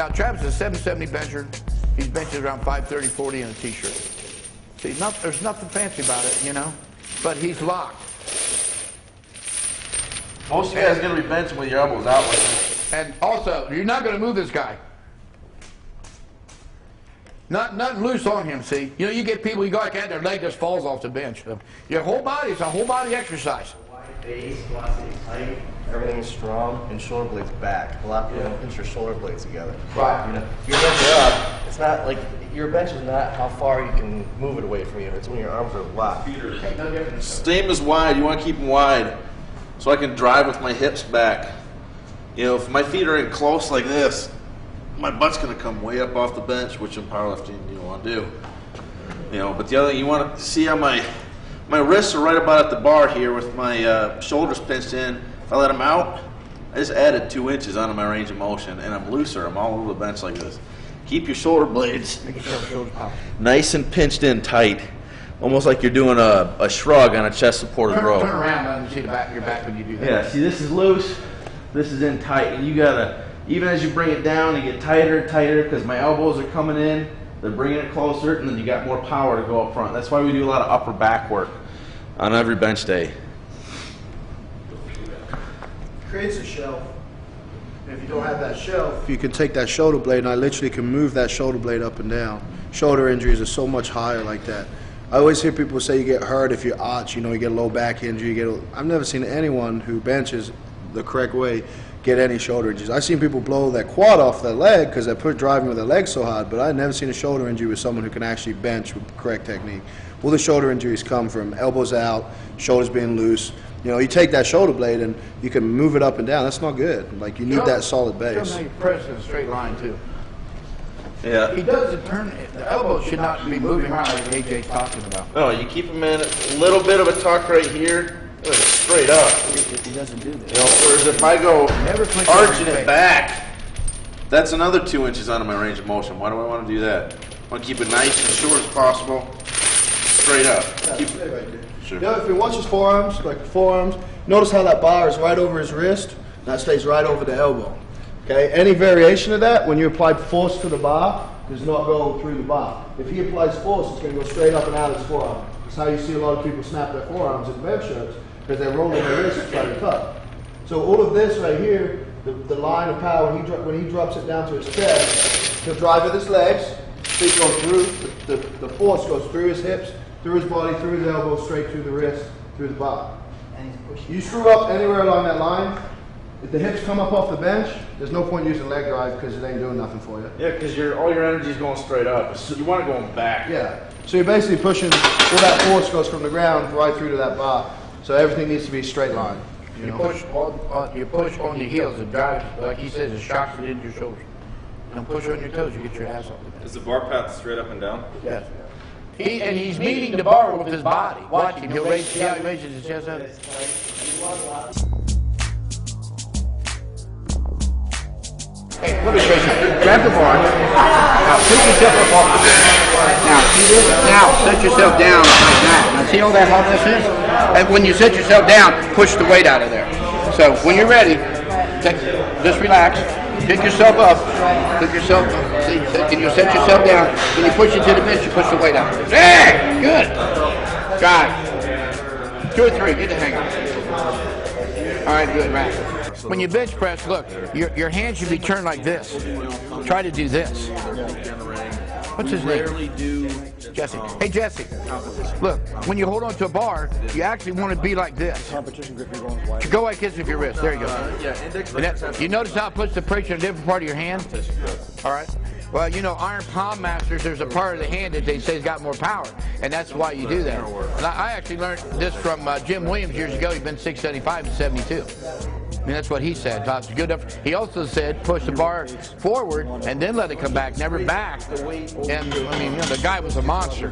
Now, Travis is a 770 bencher. He's benches around 530, 40 in a t-shirt. See, there's nothing fancy about it, you know, but he's locked. Most of you guys are going to be benching with your elbows out like this. And also, you're not going to move this guy. Nothing loose on him, see? You know, you get people, you go like that, their leg just falls off the bench. Your whole body, it's a whole body exercise. Wide base, velocity tight, everything is strong, and shoulder blades back. A lot of people don't pinch your shoulder blades together. Right. You know, if you're benching up, it's not like, your bench is not how far you can move it away from you. It's when your arms are locked. Same as wide. You want to keep them wide so I can drive with my hips back. You know, if my feet are in close like this, my butt's going to come way up off the bench, which in powerlifting you don't want to do. You know, but the other thing, you want to see how my wrists are right about at the bar here with my shoulders pinched in. If I let them out, I just added 2 inches onto my range of motion, and I'm looser. I'm all over the bench like this. Keep your shoulder blades nice and pinched in tight, almost like you're doing a shrug on a chest supported row. Turn around and see your back when you do that. Yeah, see, this is loose, this is in tight, and you gotta, even as you bring it down, you get tighter and tighter because my elbows are coming in, they're bringing it closer, and then you got more power to go up front. That's why we do a lot of upper back work on every bench day. Creates a shelf. If you don't have that shelf, you can take that shoulder blade, and I literally can move that shoulder blade up and down. Shoulder injuries are so much higher like that. I always hear people say you get hurt if you arch, you know, you get a low back injury. I've never seen anyone who benches the correct way get any shoulder injuries. I've seen people blow their quad off their leg because they're driving with their leg so hard, but I've never seen a shoulder injury with someone who can actually bench with the correct technique. All the shoulder injuries come from elbows out, shoulders being loose. You know, you take that shoulder blade and you can move it up and down. That's not good. Like, you need that solid base. You press in a straight line, too. Yeah. He doesn't turn, the elbows should not be moving around like AJ's talking about. No, you keep them in a little bit of a tuck right here, straight up. He doesn't do this. You know, whereas if I go arching it back, that's another 2 inches out of my range of motion. Why do I want to do that? I want to keep it nice and short as possible, straight up. Keep it Right there. Sure. You know, if you watch his forearms, notice how that bar is right over his wrist, that stays right over the elbow. Okay, any variation of that, when you apply force to the bar, does not go through the bar. If he applies force, it's going to go straight up and out of his forearm. That's how you see a lot of people snap their forearms in bench shirts, because they're rolling their wrists to try to cut. So all of this right here, the line of power, when he drops it down to his chest, he'll drive with his legs, feet go through, the force goes through his hips, through his body, through his elbow, straight through the wrist, through the bar. You screw up anywhere along that line, if the hips come up off the bench, there's no point using leg drive because it ain't doing nothing for you. Yeah, because all your energy is going straight up. You want it going back. Yeah. So you're basically pushing, all that force goes from the ground right through to that bar. So everything needs to be a straight line. You push on your heels and drive, like he says, it shocks it into your shoulders. And push on your toes, you get your ass off the bench. Is the bar path straight up and down? Yes. And he's meeting the bar with his body. Watch him. He'll raise, see how he raises his chest up? Hey, let me show you. Grab the bar. Now, pick yourself up off the bench. Now, see this? Now, set yourself down like that. Now, see all that hardness is? And when you set yourself down, push the weight out of there. So, when you're ready, just relax. Pick yourself up. Pick yourself up. See, can you set yourself down? When you push it to the bench, you push the weight out. Hey, good. Try. 2 or 3. Get the hang of it. All right, good. Right. When you bench press, look, your hand should be turned like this. Try to do this. What's his name? Jesse. Hey, Jesse. Look, when you hold on to a bar, you actually want to be like this. Competition grip, you're going wide. Go like this with your wrist. There you go. Yeah, index. You notice how it puts the pressure on a different part of your hand? All right. Well, you know, Iron Palm Masters, there's a part of the hand that they say has got more power, and that's why you do that. And I actually learned this from Jim Williams years ago. He's been 675 to 72. I mean, that's what he said. It's good enough. He also said push the bar forward and then let it come back, never back. And I mean, you know, the guy was a monster.